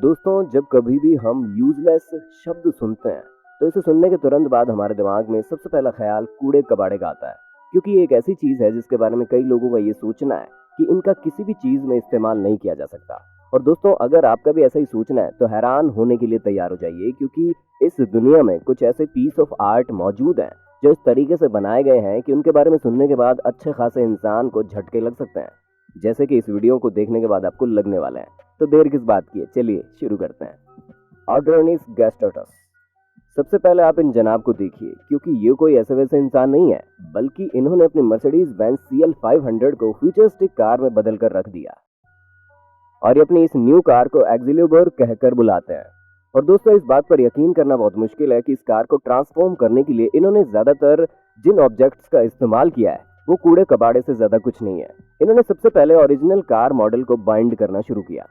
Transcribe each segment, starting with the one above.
दोस्तों, जब कभी भी हम यूजलेस शब्द सुनते हैं तो इसे सुनने के तुरंत बाद हमारे दिमाग में सबसे पहला ख्याल कूड़े कबाड़े का आता है। क्योंकि ये एक ऐसी चीज है जिसके बारे में कई लोगों का ये सोचना है कि इनका किसी भी चीज में इस्तेमाल नहीं किया जा सकता। और दोस्तों, अगर आपका भी ऐसा ही सोचना है तो हैरान होने के लिए तैयार हो जाइए, क्योंकि इस दुनिया में कुछ ऐसे पीस ऑफ आर्ट मौजूद हैं जो इस तरीके से बनाए गए हैं कि उनके बारे में सुनने के बाद अच्छे खासे इंसान को झटके लग सकते हैं, जैसे कि इस वीडियो को देखने के बाद आपको लगने वाला है। तो देर किस बात की है, चलिए शुरू करते हैं। ऑड्रोनिस गैस्टोटस। सबसे पहले आप इन जनाब को देखिए, क्योंकि ये कोई ऐसे वैसे इंसान नहीं है, बल्कि इन्होंने अपनी मर्सिडीज बेंज CL 500 को फ्यूचरिस्टिक कार में बदल कर रख दिया और ये अपनी इस न्यू कार को एक्सिल्यूबर कहकर बुलाते हैं। और दोस्तों, इस बात पर यकीन करना बहुत मुश्किल है कि इस कार को ट्रांसफॉर्म करने के लिए इन्होंने ज्यादातर जिन ऑब्जेक्ट्स का इस्तेमाल किया है वो कूड़े कबाड़े से ज्यादा कुछ नहीं है। इन्होंने सबसे पहले ओरिजिनल कार मॉडल को बाइंड करना शुरू किया,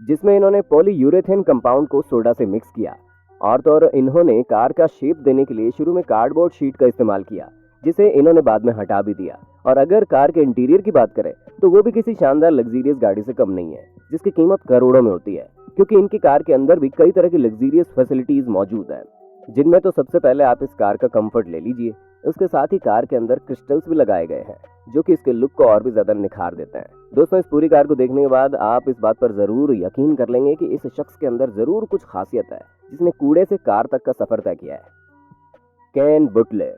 जिसमें इन्होंने पॉलीयूरेथेन कंपाउंड को सोडा से मिक्स किया। और तो इन्होंने कार का शेप देने के लिए शुरू में कार्डबोर्ड शीट का इस्तेमाल किया, जिसे इन्होंने बाद में हटा भी दिया। और अगर कार के इंटीरियर की बात करें तो वो भी किसी शानदार लग्जरियस गाड़ी से कम नहीं है, जिसकी कीमत करोड़ों में होती है, क्योंकि इनकी कार के अंदर भी कई तरह की लग्जरियस फैसिलिटीज मौजूद है, जिनमें तो सबसे पहले आप इस कार का कंफर्ट ले लीजिए। उसके साथ ही कार के अंदर क्रिस्टल्स भी लगाए गए हैं, जो कि इसके लुक को और भी ज्यादा निखार देते हैं। दोस्तों, इस पूरी कार को देखने के बाद आप इस बात पर जरूर यकीन कर लेंगे कि इस शख्स के अंदर जरूर कुछ खासियत है, जिसने कूड़े से कार तक का सफर तय किया है। केन बुटलेर।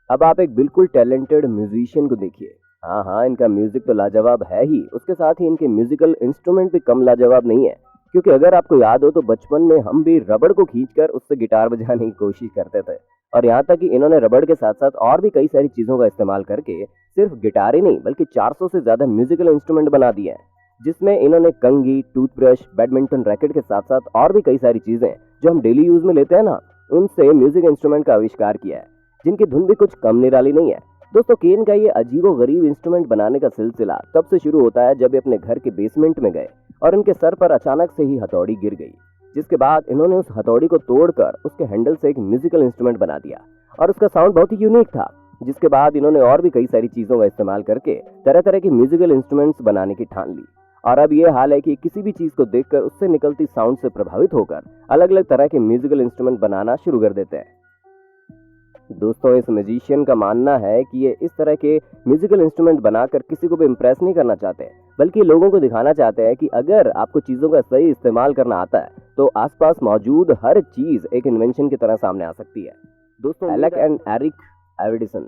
अब आप एक बिल्कुल टैलेंटेड म्यूजिशियन को देखिए। हाँ, इनका म्यूजिक तो लाजवाब है ही, उसके साथ ही इनके म्यूजिकल इंस्ट्रूमेंट भी कम लाजवाब नहीं है। क्योंकि अगर आपको याद हो तो बचपन में हम भी रबड़ को खींचकर उससे गिटार बजाने की कोशिश करते थे। और यहाँ तक कि इन्होंने रबड़ के साथ साथ और भी कई सारी चीजों का इस्तेमाल करके सिर्फ गिटार ही नहीं बल्कि 400 से ज्यादा म्यूजिकल इंस्ट्रूमेंट बना दिए हैं, जिसमें इन्होंने कंघी, टूथब्रश, बैडमिंटन रैकेट के साथ साथ और भी कई सारी चीजें जो हम डेली यूज में लेते हैं ना, उनसे म्यूजिक इंस्ट्रूमेंट का आविष्कार किया है, जिनकी धुन भी कुछ कम निराली नहीं है। दोस्तों, केन का ये अजीबो गरीब इंस्ट्रूमेंट बनाने का सिलसिला तब से शुरू होता है जब ये अपने घर के बेसमेंट में गए और इनके सर पर अचानक से ही हथौड़ी गिर गई, जिसके बाद इन्होंने उस हथौड़ी को तोड़कर उसके हैंडल से एक म्यूजिकल इंस्ट्रूमेंट बना दिया और उसका साउंड बहुत ही यूनिक था। जिसके बाद इन्होंने और भी कई सारी चीजों का इस्तेमाल करके तरह तरह की म्यूजिकल इंस्ट्रूमेंट्स बनाने की ठान ली। और अब ये हाल है कि किसी भी चीज को देखकर उससे निकलती साउंड से प्रभावित होकर अलग अलग तरह के म्यूजिकल इंस्ट्रूमेंट बनाना शुरू कर देते हैं। दोस्तों, इस म्यूजिशियन का मानना है कि ये इस तरह के म्यूजिकल इंस्ट्रूमेंट बनाकर किसी को भी इम्प्रेस नहीं करना चाहते, बल्कि लोगों को दिखाना चाहते हैं कि अगर आपको चीजों का सही इस्तेमाल करना आता है तो आसपास मौजूद हर चीज एक इन्वेंशन की तरह सामने आ सकती है। दोस्तों, एलेक एंड एरिक एविडिसन।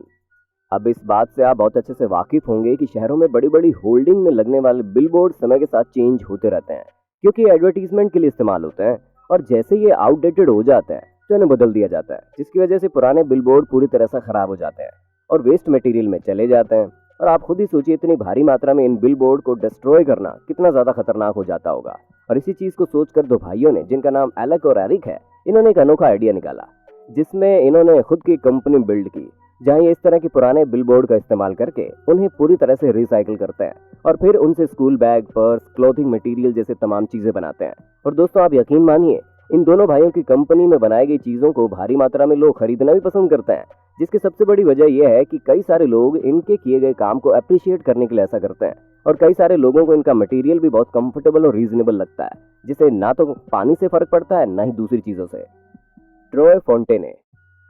अब इस बात से आप बहुत अच्छे से वाकिफ होंगे कि शहरों में बड़ी बड़ी होल्डिंग में लगने वाले बिलबोर्ड समय के साथ चेंज होते रहते हैं, क्योंकि एडवर्टीजमेंट के लिए इस्तेमाल होते हैं। और जैसे ये आउटडेटेड हो जाते हैं तो इन्हें बदल दिया जाता है, जिसकी वजह से पुराने बिलबोर्ड पूरी तरह से खराब हो जाते हैं और वेस्ट मटेरियल में चले जाते हैं। और आप खुद ही सोचिए, इतनी भारी मात्रा में इन बिलबोर्ड को डिस्ट्रॉय करना कितना ज्यादा खतरनाक हो जाता होगा। और इसी चीज को सोचकर दो भाइयों ने, जिनका नाम एलेक और एरिक है, इन्होंने एक अनोखा आइडिया निकाला, जिसमें इन्होंने खुद की कंपनी बिल्ड की, जहां ये इस तरह के पुराने बिलबोर्ड का इस्तेमाल करके उन्हें पूरी तरह से रिसाइकिल करते हैं और फिर उनसे school bag, purse, clothing material जैसे तमाम चीजें बनाते हैं। और दोस्तों, आप यकीन मानिए, इन दोनों भाइयों की कंपनी में बनाई गई चीजों को भारी मात्रा में लोग खरीदना भी पसंद करते हैं, जिसकी सबसे बड़ी वजह यह है कि कई सारे लोग इनके किए गए काम को अप्रिशिएट करने के लिए ऐसा करते हैं। और कई सारे लोगों को इनका मटेरियल भी बहुत कंफर्टेबल और रीजनेबल लगता है, जिसे ना तो पानी से फर्क पड़ता है ना ही दूसरी चीजों से। ट्रोय फोंटेने।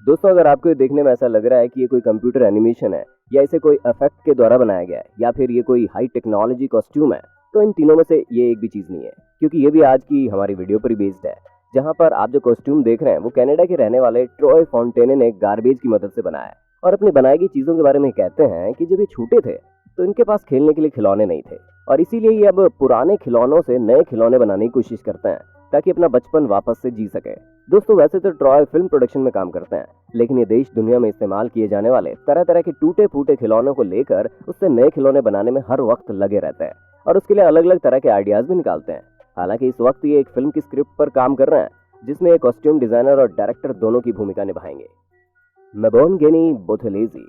दोस्तों, अगर आपको ये देखने में ऐसा लग रहा है कि ये कोई कंप्यूटर एनिमेशन है या इसे कोई इफेक्ट के द्वारा बनाया गया है या फिर ये कोई हाई टेक्नोलॉजी कॉस्ट्यूम है, तो इन तीनों में से ये एक भी चीज नहीं है, क्योंकि ये भी आज की हमारी वीडियो पर ही बेस्ड है। जहां पर आप जो कॉस्ट्यूम देख रहे हैं वो कनाडा के रहने वाले ट्रॉय फोंटेने ने गार्बेज की मदद से बनाया है। और अपनी बनाई गई चीजों के बारे में कहते हैं कि जब ये छोटे थे तो इनके पास खेलने के लिए खिलौने नहीं थे, और इसीलिए ये अब पुराने खिलौनों से नए खिलौने बनाने की कोशिश करते हैं ताकि अपना बचपन वापस से जी सके। दोस्तों, वैसे तो ट्रॉय फिल्म प्रोडक्शन में काम करते हैं, लेकिन ये देश दुनिया में इस्तेमाल किए जाने वाले तरह तरह के टूटे फूटे खिलौनों को लेकर उससे नए खिलौने बनाने में हर वक्त लगे रहते हैं और उसके लिए अलग अलग तरह के आइडियाज भी निकालते हैं। हालांकि इस वक्त ये एक फिल्म की स्क्रिप्ट पर काम कर रहे हैं, जिसमें एक कॉस्ट्यूम डिजाइनर और डायरेक्टर दोनों की भूमिका निभाएंगे। मेबोनगेनी बोथेलेजी।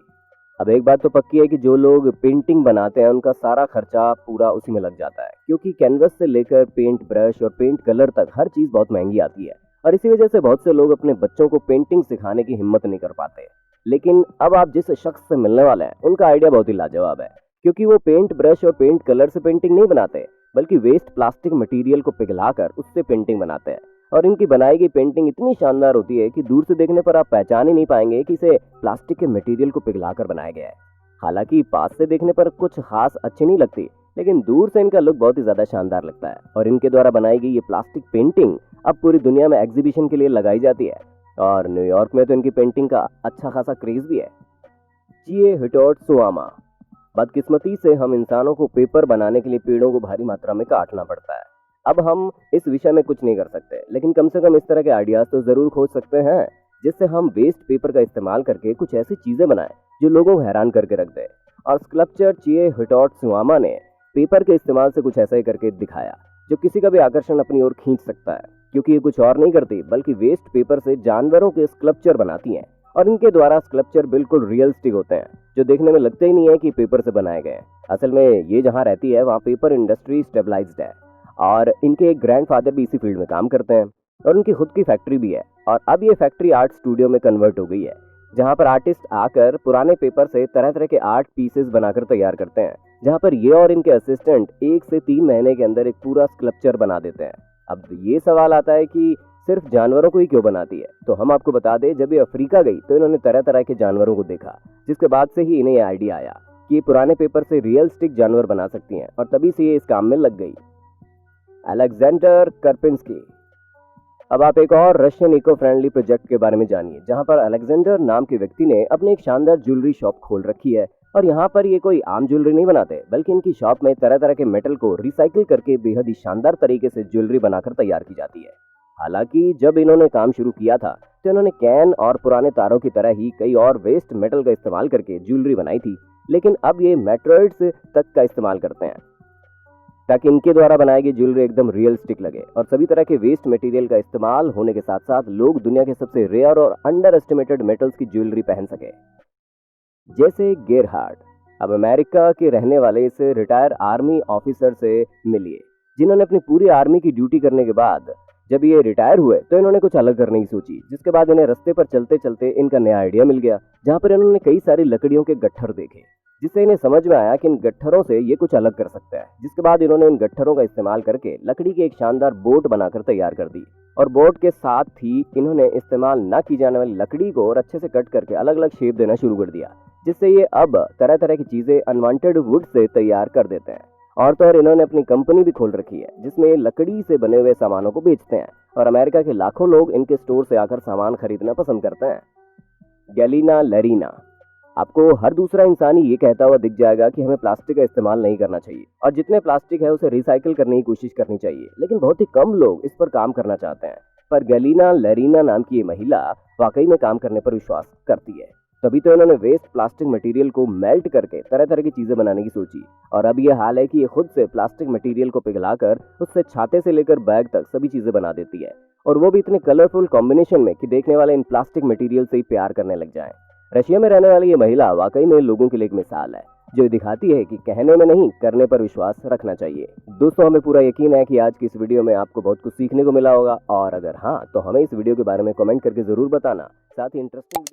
अब एक बात तो पक्की है कि जो लोग पेंटिंग बनाते हैं उनका सारा खर्चा पूरा उसी में लग जाता है, क्योंकि कैनवस से लेकर पेंट ब्रश और पेंट कलर तक हर चीज बहुत महंगी आती है। और इसी वजह से बहुत से लोग अपने बच्चों को पेंटिंग सिखाने की हिम्मत नहीं कर पाते। लेकिन अब आप जिस शख्स से मिलने वाले हैं उनका आइडिया बहुत ही लाजवाब है, क्योंकि वो पेंट ब्रश और पेंट कलर से पेंटिंग नहीं बनाते, बल्कि वेस्ट प्लास्टिक मटेरियल को पिघलाकर उससे पेंटिंग बनाते हैं। और इनकी बनाई गई पेंटिंग इतनी शानदार होती है कि दूर से देखने पर आप पहचान ही नहीं पाएंगे कि इसे प्लास्टिक के मटेरियल को पिघलाकर बनाया गया है। हालांकि पास से देखने पर कुछ खास अच्छी नहीं लगती, लेकिन दूर से इनका लुक बहुत ही ज्यादा शानदार लगता है। और इनके द्वारा बनाई गई ये प्लास्टिक पेंटिंग अब पूरी दुनिया में एग्जीबिशन के लिए लगाई जाती है, और न्यूयॉर्क में तो इनकी पेंटिंग का अच्छा खासा क्रेज भी है। चिए हिटोत्सुयामा। बदकिस्मती से हम इंसानों को पेपर बनाने के लिए पेड़ों को भारी मात्रा में काटना पड़ता है। अब हम इस विषय में कुछ नहीं कर सकते, लेकिन कम से कम इस तरह के आइडियाज तो जरूर खोज सकते हैं जिससे हम वेस्ट पेपर का इस्तेमाल करके कुछ ऐसी चीजें बनाएं जो लोगों को हैरान करके रख दे। और स्कल्पचर चिए हिटोत्सुयामा ने पेपर के इस्तेमाल से कुछ ऐसा ही करके दिखाया जो किसी का भी आकर्षण अपनी ओर खींच सकता है, क्योंकि ये कुछ और नहीं करती बल्कि वेस्ट पेपर से जानवरों के स्कल्पचर बनाती हैं। और इनके द्वारा स्कल्पचर बिल्कुल रियलिस्टिक होते हैं, जो देखने में लगते ही नहीं है कि पेपर से बनाए गए हैं। असल में ये जहाँ रहती है वहाँ पेपर इंडस्ट्री स्टेबलाइज्ड है, और इनके एक ग्रैंडफादर भी इसी फील्ड में काम करते हैं, और उनकी खुद की फैक्ट्री भी है। और अब ये फैक्ट्री आर्ट स्टूडियो में कन्वर्ट हो गई है, जहाँ पर आर्टिस्ट आकर पुराने पेपर से तरह तरह के आर्ट पीसेस बनाकर तैयार करते हैं, जहाँ पर ये और इनके असिस्टेंट 1 से 3 महीने के अंदर एक पूरा स्कल्पचर बना देते हैं। अब ये सवाल आता है कि सिर्फ जानवरों को ही क्यों बनाती है, तो हम आपको बता दें, जब ये अफ्रीका गई तो इन्होंने तरह तरह के जानवरों को देखा, जिसके बाद से ही इन्हें ये आइडिया आया कि ये पुराने पेपर से रियलिस्टिक जानवर बना सकती हैं, और तभी से ये इस काम में लग गई। अलेक्जेंडर कर्पिंस्की। अब आप एक और रशियन इको फ्रेंडली प्रोजेक्ट के बारे में जानिए, जहां पर अलेक्जेंडर नाम के व्यक्ति ने अपनी एक शानदार ज्वेलरी शॉप खोल रखी है। और यहाँ पर ये कोई आम ज्वेलरी नहीं बनाते, बल्कि इनकी शॉप में तरह तरह के मेटल को रिसाइकिल करके बेहद ही शानदार तरीके से ज्वेलरी बनाकर तैयार की जाती है। हालांकि जब इन्होंने काम शुरू किया था तो इन्होंने कैन और पुराने तारों की तरह ही कई और वेस्ट मेटल का इस्तेमाल करके ज्वेलरी बनाई थी, लेकिन अब ये मेटरॉइड्स तक का इस्तेमाल करते हैं ताकि इनके द्वारा बनाई गई ज्वेलरी एकदम रियलिस्टिक लगे। और सभी तरह के वेस्ट मटेरियल का इस्तेमाल होने के साथ साथ लोग दुनिया के सबसे रेयर और अंडर एस्टिमेटेड मेटल्स की ज्वेलरी पहन सके। जैसे गेरहार्ड। अब अमेरिका के रहने वाले इस रिटायर आर्मी ऑफिसर से मिलिए, जिन्होंने अपनी पूरी आर्मी की ड्यूटी करने के बाद जब ये रिटायर हुए तो इन्होंने कुछ अलग करने की सोची, जिसके बाद इन्हें रास्ते पर चलते चलते इनका नया आइडिया मिल गया, जहां पर इन्होंने कई सारी लकड़ियों के गट्ठर देखे, जिससे इन्हें समझ में आया कि इन गट्ठरों से ये कुछ अलग कर सकता है। जिसके बाद इन्होंने इन गट्ठरों का इस्तेमाल करके लकड़ी की एक शानदार बोट बनाकर तैयार कर दी, और बोट के साथ ही इन्होंने इस्तेमाल न की जाने वाली लकड़ी को और अच्छे से कट करके अलग अलग शेप देना शुरू कर दिया, जिससे ये अब तरह तरह की चीजें अनवांटेड वुड से तैयार कर देते हैं। और तो और इन्होंने अपनी कंपनी भी खोल रखी है, जिसमें लकड़ी से बने हुए सामानों को बेचते हैं, और अमेरिका के लाखों लोग इनके स्टोर से आकर सामान खरीदना पसंद करते हैं। गैलिना लैरीना। आपको हर दूसरा इंसान ही ये कहता हुआ दिख जाएगा कि हमें प्लास्टिक का इस्तेमाल नहीं करना चाहिए, और जितने प्लास्टिक है उसे रिसाइकिल करने की कोशिश करनी चाहिए, लेकिन बहुत ही कम लोग इस पर काम करना चाहते हैं। पर गैलिना लैरीना नाम की ये महिला वाकई में काम करने पर विश्वास करती है, तभी तो इन्होंने वेस्ट प्लास्टिक मटेरियल को मेल्ट करके तरह तरह की चीजें बनाने की सोची। और अब ये हाल है कि ये खुद से प्लास्टिक मटेरियल को पिघलाकर उससे छाते से लेकर बैग तक सभी चीजें बना देती है, और वो भी इतने कलरफुल कॉम्बिनेशन में कि देखने वाले इन प्लास्टिक मटेरियल से ही प्यार करने लग जाएं। रशिया में रहने वाली ये महिला वाकई में लोगों के लिए एक मिसाल है, जो दिखाती है कि कहने में नहीं करने पर विश्वास रखना चाहिए। दोस्तों, हमें पूरा यकीन है कि आज की इस वीडियो में आपको बहुत कुछ सीखने को मिला होगा, और अगर हाँ तो हमें इस वीडियो के बारे में कमेंट करके जरूर बताना। साथ ही इंटरेस्टिंग